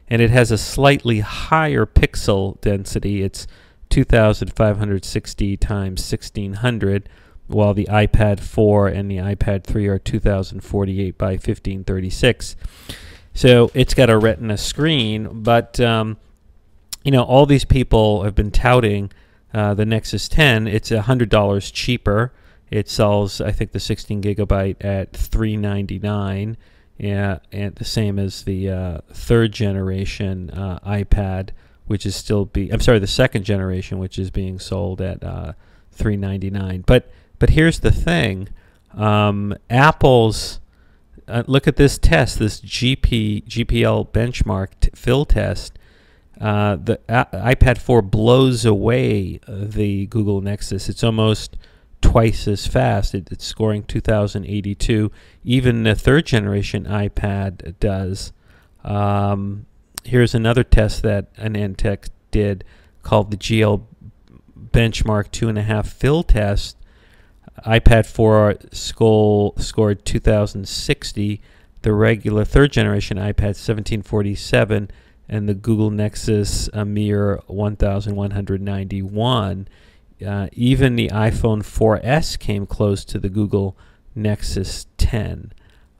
and it has a slightly higher pixel density. It's 2,560 times 1,600, while the iPad 4 and the iPad 3 are 2,048 by 1,536. So it's got a Retina screen, but all these people have been touting the Nexus 10. It's $100 cheaper. It sells, I think, the 16 gigabyte at $399, and the same as the third generation iPad, which is the second generation, which is being sold at $399. But here's the thing, Apple's look at this test, this GPL benchmark fill test. The iPad 4 blows away the Google Nexus. It's almost twice as fast. It's scoring 2082. Even the third generation iPad does. Here's another test that Anantech did called the GL Benchmark 2.5 Fill Test. iPad 4 scored 2060, the regular third generation iPad 1747, and the Google Nexus a mere 1191. Even the iPhone 4S came close to the Google Nexus 10.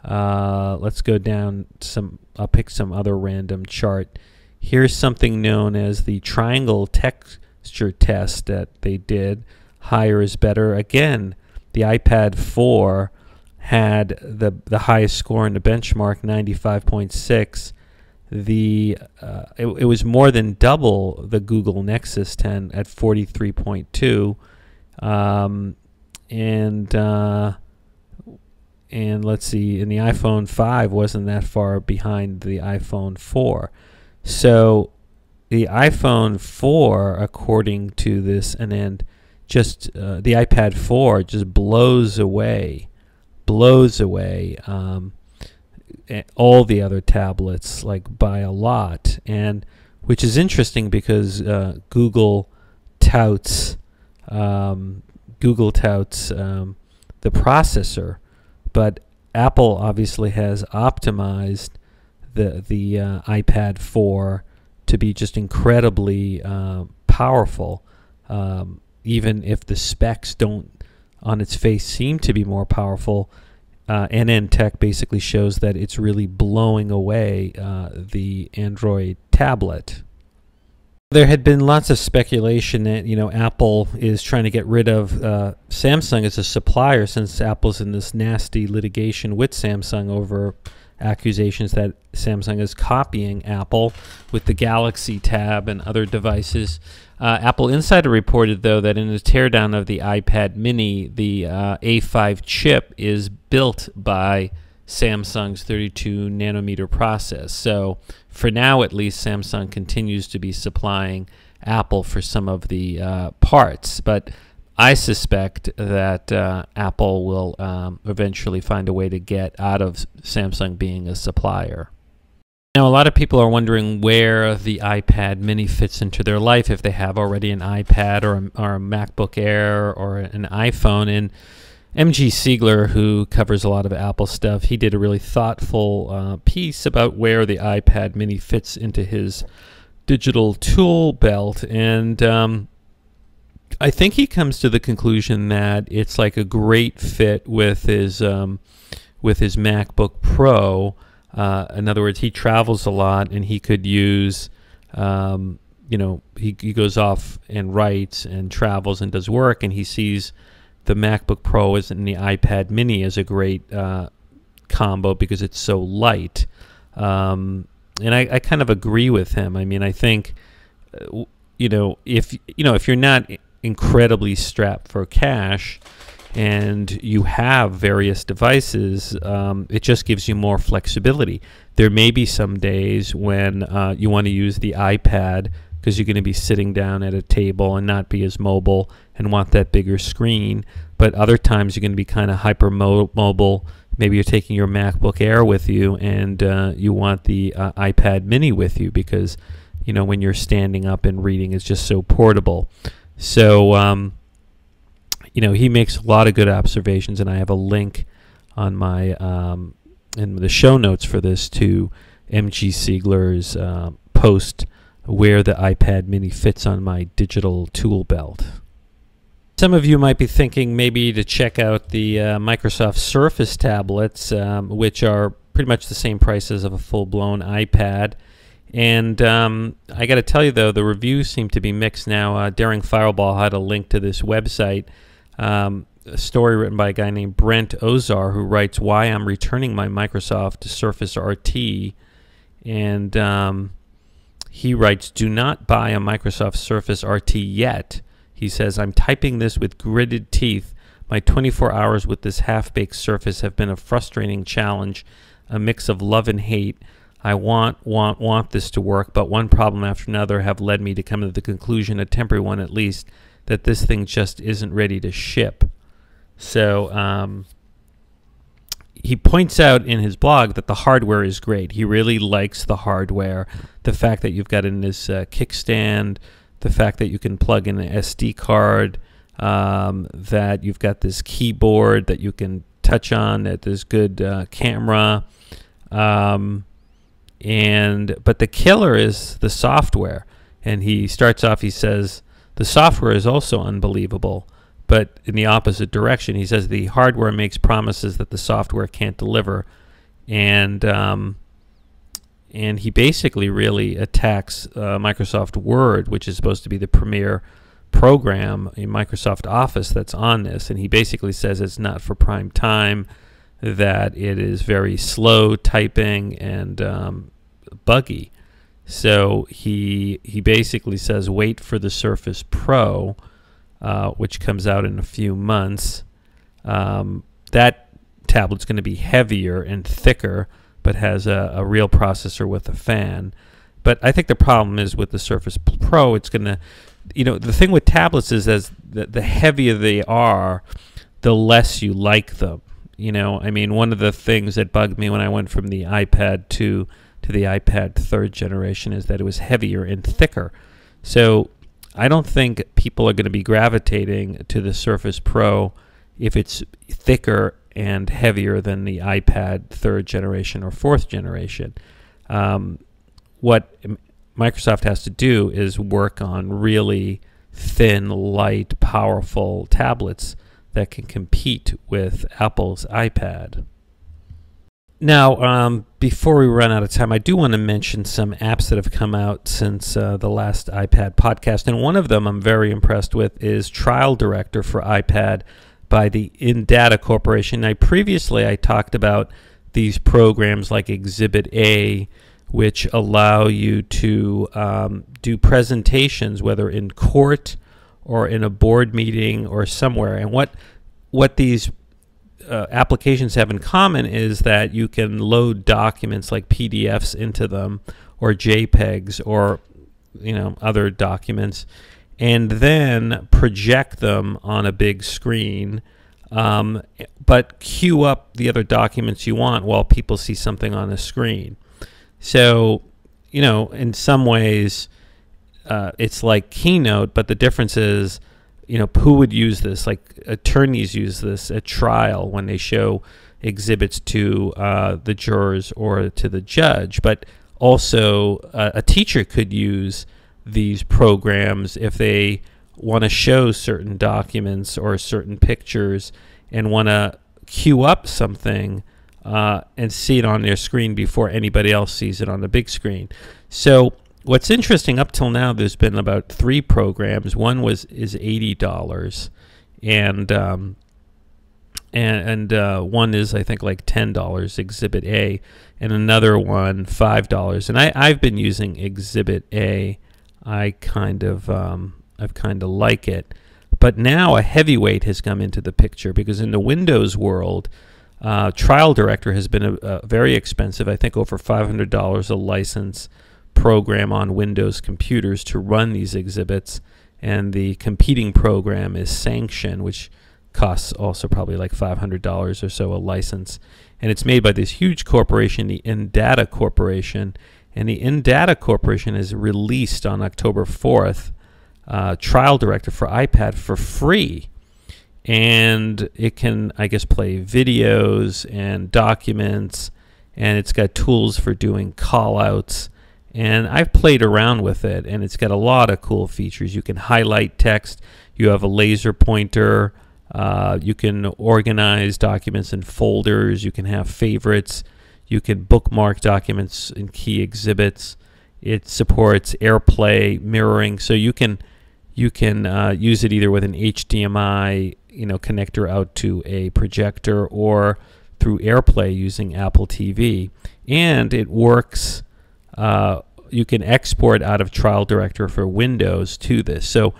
Let's go down I'll pick some other random chart. Here's something known as the triangle texture test that they did. Higher is better. Again, the iPad 4 had the highest score in the benchmark, 95.6. It was more than double the Google Nexus 10 at 43.2. And let's see, and the iPhone 5 wasn't that far behind the iPhone 4. So the iPhone 4, according to this, the iPad 4 just blows away all the other tablets, like, by a lot, and which is interesting because Google touts the processor, but Apple obviously has optimized the iPad 4 to be just incredibly powerful, even if the specs don't on its face seem to be more powerful. Anantech basically shows that it's really blowing away the Android tablet. There had been lots of speculation that Apple is trying to get rid of Samsung as a supplier, since Apple's in this nasty litigation with Samsung over accusations that Samsung is copying Apple with the Galaxy Tab and other devices. Apple Insider reported, though, that in the teardown of the iPad mini, the A5 chip is built by Samsung's 32 nanometer process. So for now, at least, Samsung continues to be supplying Apple for some of the parts. But I suspect that Apple will eventually find a way to get out of Samsung being a supplier. Now, a lot of people are wondering where the iPad mini fits into their life, if they have already an iPad or a MacBook Air or an iPhone. And MG Siegler, who covers a lot of Apple stuff, he did a really thoughtful piece about where the iPad mini fits into his digital tool belt. And I think he comes to the conclusion that it's like a great fit with his MacBook Pro. In other words, he travels a lot, and he could use, he goes off and writes and travels and does work, and he sees the MacBook Pro and the iPad mini as a great combo because it's so light. And I kind of agree with him. I mean, I think, if you're not incredibly strapped for cash and you have various devices, it just gives you more flexibility. There may be some days when you want to use the iPad because you're going to be sitting down at a table and not be as mobile and want that bigger screen. But other times you're going to be kind of hyper mobile. Maybe you're taking your MacBook Air with you and you want the iPad mini with you because, when you're standing up and reading, it's just so portable. So, he makes a lot of good observations, and I have a link on my in the show notes for this to MG Siegler's post where the iPad mini fits on my digital tool belt. Some of you might be thinking maybe to check out the Microsoft Surface tablets, which are pretty much the same price as of a full-blown iPad. And I got to tell you, though, the reviews seem to be mixed now. Daring Fireball had a link to this website, a story written by a guy named Brent Ozar, who writes why I'm returning my Microsoft Surface RT. And he writes, do not buy a Microsoft Surface RT yet. He says, I'm typing this with gritted teeth. My 24 hours with this half-baked Surface have been a frustrating challenge, a mix of love and hate. I want this to work, but one problem after another have led me to come to the conclusion, a temporary one at least, that this thing just isn't ready to ship. So he points out in his blog that the hardware is great. He really likes the hardware, the fact that you've got in this kickstand, the fact that you can plug in an SD card, that you've got this keyboard that you can touch on, that there's good camera. But the killer is the software. And he starts off, he says, the software is also unbelievable, but in the opposite direction. He says the hardware makes promises that the software can't deliver. And he basically really attacks Microsoft Word, which is supposed to be the premier program in Microsoft Office that's on this. And he basically says it's not for prime time, that it is very slow typing and buggy. So he basically says wait for the Surface Pro, which comes out in a few months. That tablet's going to be heavier and thicker, but has a real processor with a fan. But I think the problem is with the Surface Pro, it's going to, the thing with tablets is as the heavier they are, the less you like them. I mean, one of the things that bugged me when I went from the iPad 2 to the iPad 3rd generation is that it was heavier and thicker. So I don't think people are going to be gravitating to the Surface Pro if it's thicker and heavier than the iPad 3rd generation or 4th generation. What Microsoft has to do is work on really thin, light, powerful tablets that can compete with Apple's iPad. Now, before we run out of time, I do want to mention some apps that have come out since the last iPad podcast, and one of them I'm very impressed with is Trial Director for iPad by the Indata Corporation. Now, previously I talked about these programs like Exhibit A, which allow you to do presentations, whether in court or in a board meeting or somewhere. And what these applications have in common is that you can load documents like PDFs into them or JPEGs or other documents, and then project them on a big screen, but queue up the other documents you want while people see something on a screen. So, in some ways, it's like Keynote, but the difference is, who would use this? Like attorneys use this at trial when they show exhibits to the jurors or to the judge. But also, a teacher could use these programs if they want to show certain documents or certain pictures and want to queue up something and see it on their screen before anybody else sees it on the big screen. So what's interesting, up till now, there's been about 3 programs. One is $80, and and one is I think like $10, Exhibit A, and another one $5. And I've been using Exhibit A. I've kind of like it, but now a heavyweight has come into the picture, because in the Windows world, Trial Director has been a very expensive, I think over $500 a license program on Windows computers to run these exhibits, and the competing program is Sanction, which costs also probably like $500 or so a license, and it's made by this huge corporation, the Indata Corporation, and the Indata Corporation has released on October 4th Trial Director for iPad for free, and it can, I guess, play videos and documents, and it's got tools for doing call-outs, and I've played around with it, and it's got a lot of cool features. You can highlight text, you have a laser pointer, you can organize documents in folders, you can have favorites, you can bookmark documents in key exhibits. It supports AirPlay mirroring, so you can use it either with an HDMI connector out to a projector, or through AirPlay using Apple TV. And it works, you can export out of Trial Director for Windows to this. So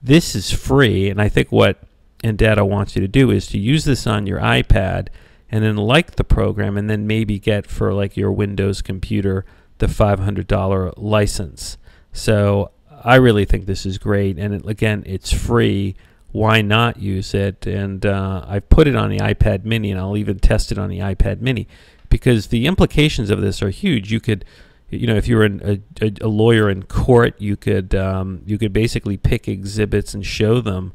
this is free, and I think what Indata wants you to do is to use this on your iPad and then like the program, and then maybe get for like your Windows computer the $500 license. So I really think this is great, and again, it's free. Why not use it? And I've put it on the iPad mini, and I'll even test it on the iPad mini, because the implications of this are huge. You could, if you're a lawyer in court, you could basically pick exhibits and show them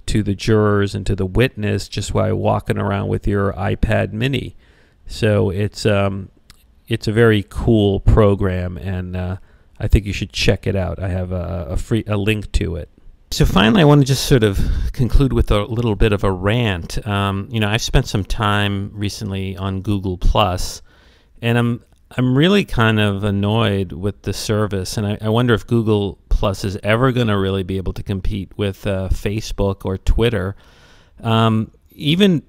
to the jurors and to the witness just while walking around with your iPad mini. So it's a very cool program, and I think you should check it out. I have a link to it. So finally, I want to just sort of conclude with a little bit of a rant. I've spent some time recently on Google Plus, and I'm really kind of annoyed with the service, and I wonder if Google Plus is ever going to really be able to compete with Facebook or Twitter. Even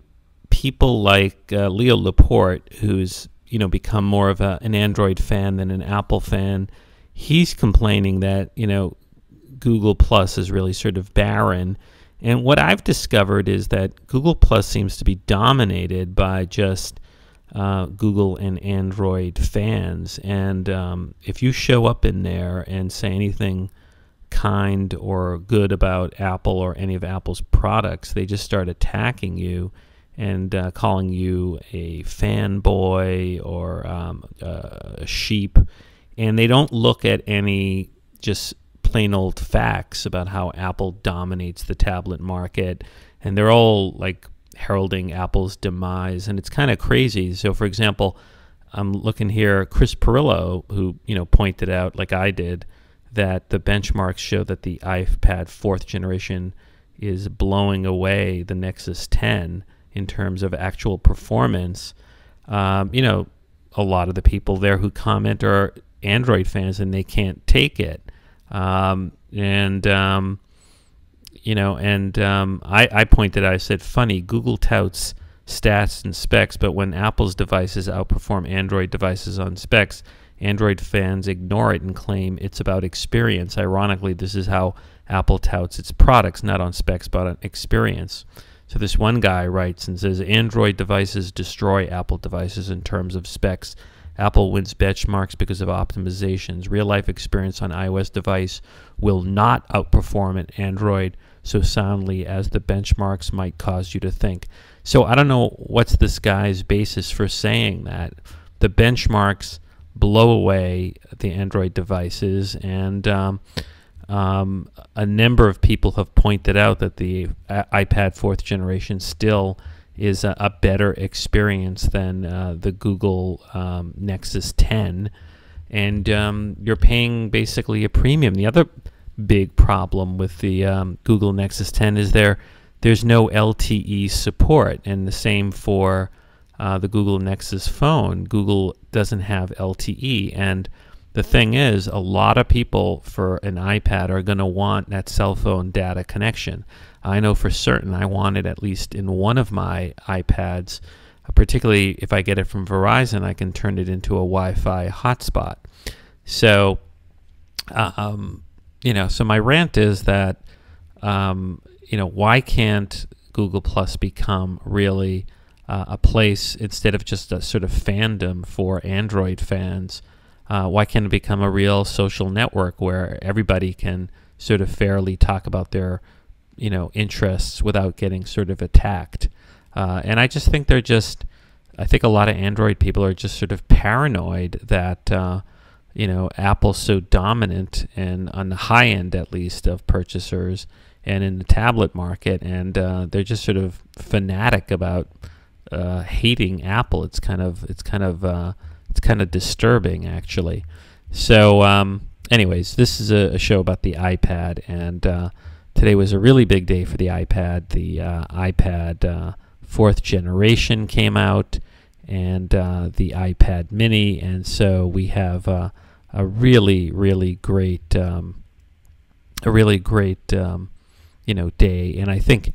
people like Leo Laporte, who's become more of an Android fan than an Apple fan, he's complaining that Google Plus is really sort of barren. And what I've discovered is that Google Plus seems to be dominated by just Google and Android fans. And if you show up in there and say anything kind or good about Apple or any of Apple's products, they just start attacking you and calling you a fanboy or a sheep. And they don't look at any just plain old facts about how Apple dominates the tablet market. And they're all like heralding Apple's demise, and it's kind of crazy. So for example, I'm looking here, Chris Pirillo, who pointed out, like I did, that the benchmarks show that the iPad 4th generation is blowing away the Nexus 10 in terms of actual performance. A lot of the people there who comment are Android fans, and they can't take it. I pointed out, I said, funny, Google touts stats and specs, but when Apple's devices outperform Android devices on specs, Android fans ignore it and claim it's about experience. Ironically, this is how Apple touts its products, not on specs, but on experience. So this one guy writes and says, Android devices destroy Apple devices in terms of specs. Apple wins benchmarks because of optimizations. Real-life experience on iOS device will not outperform an Android so soundly as the benchmarks might cause you to think. So I don't know what's this guy's basis for saying that. The benchmarks blow away the Android devices, and a number of people have pointed out that the iPad 4th generation still is a better experience than the Google Nexus 10, and you're paying basically a premium. The other big problem with the Google Nexus 10 is there's no LTE support, and the same for the Google Nexus phone. Google doesn't have LTE, and the thing is, a lot of people for an iPad are going to want that cell phone data connection. I know for certain I want it at least in one of my iPads, particularly if I get it from Verizon, I can turn it into a Wi-Fi hotspot. So, so my rant is that, why can't Google Plus become really a place instead of just a sort of fandom for Android fans? Why can't it become a real social network where everybody can sort of fairly talk about their, interests without getting sort of attacked? And I just think I think a lot of Android people are just sort of paranoid that, Apple's so dominant and on the high end, at least, of purchasers and in the tablet market. And they're just sort of fanatic about hating Apple. It's kind of disturbing, actually. So, anyways, this is a show about the iPad, and today was a really big day for the iPad. The iPad 4th generation came out, and the iPad mini, and so we have a really, really great, day. And I think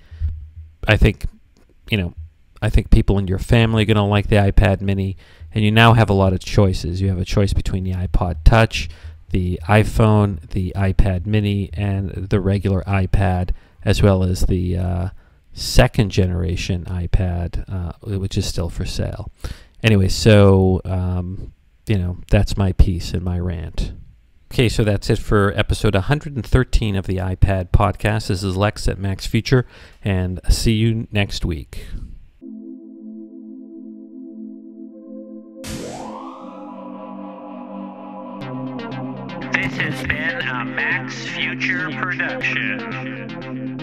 people in your family are going to like the iPad mini. And you now have a lot of choices. You have a choice between the iPod Touch, the iPhone, the iPad mini, and the regular iPad, as well as the 2nd generation iPad, which is still for sale. Anyway, so, that's my piece and my rant. Okay, so that's it for episode 113 of the iPad podcast. This is Lex at Max Future, and see you next week. This has been a Max Future production.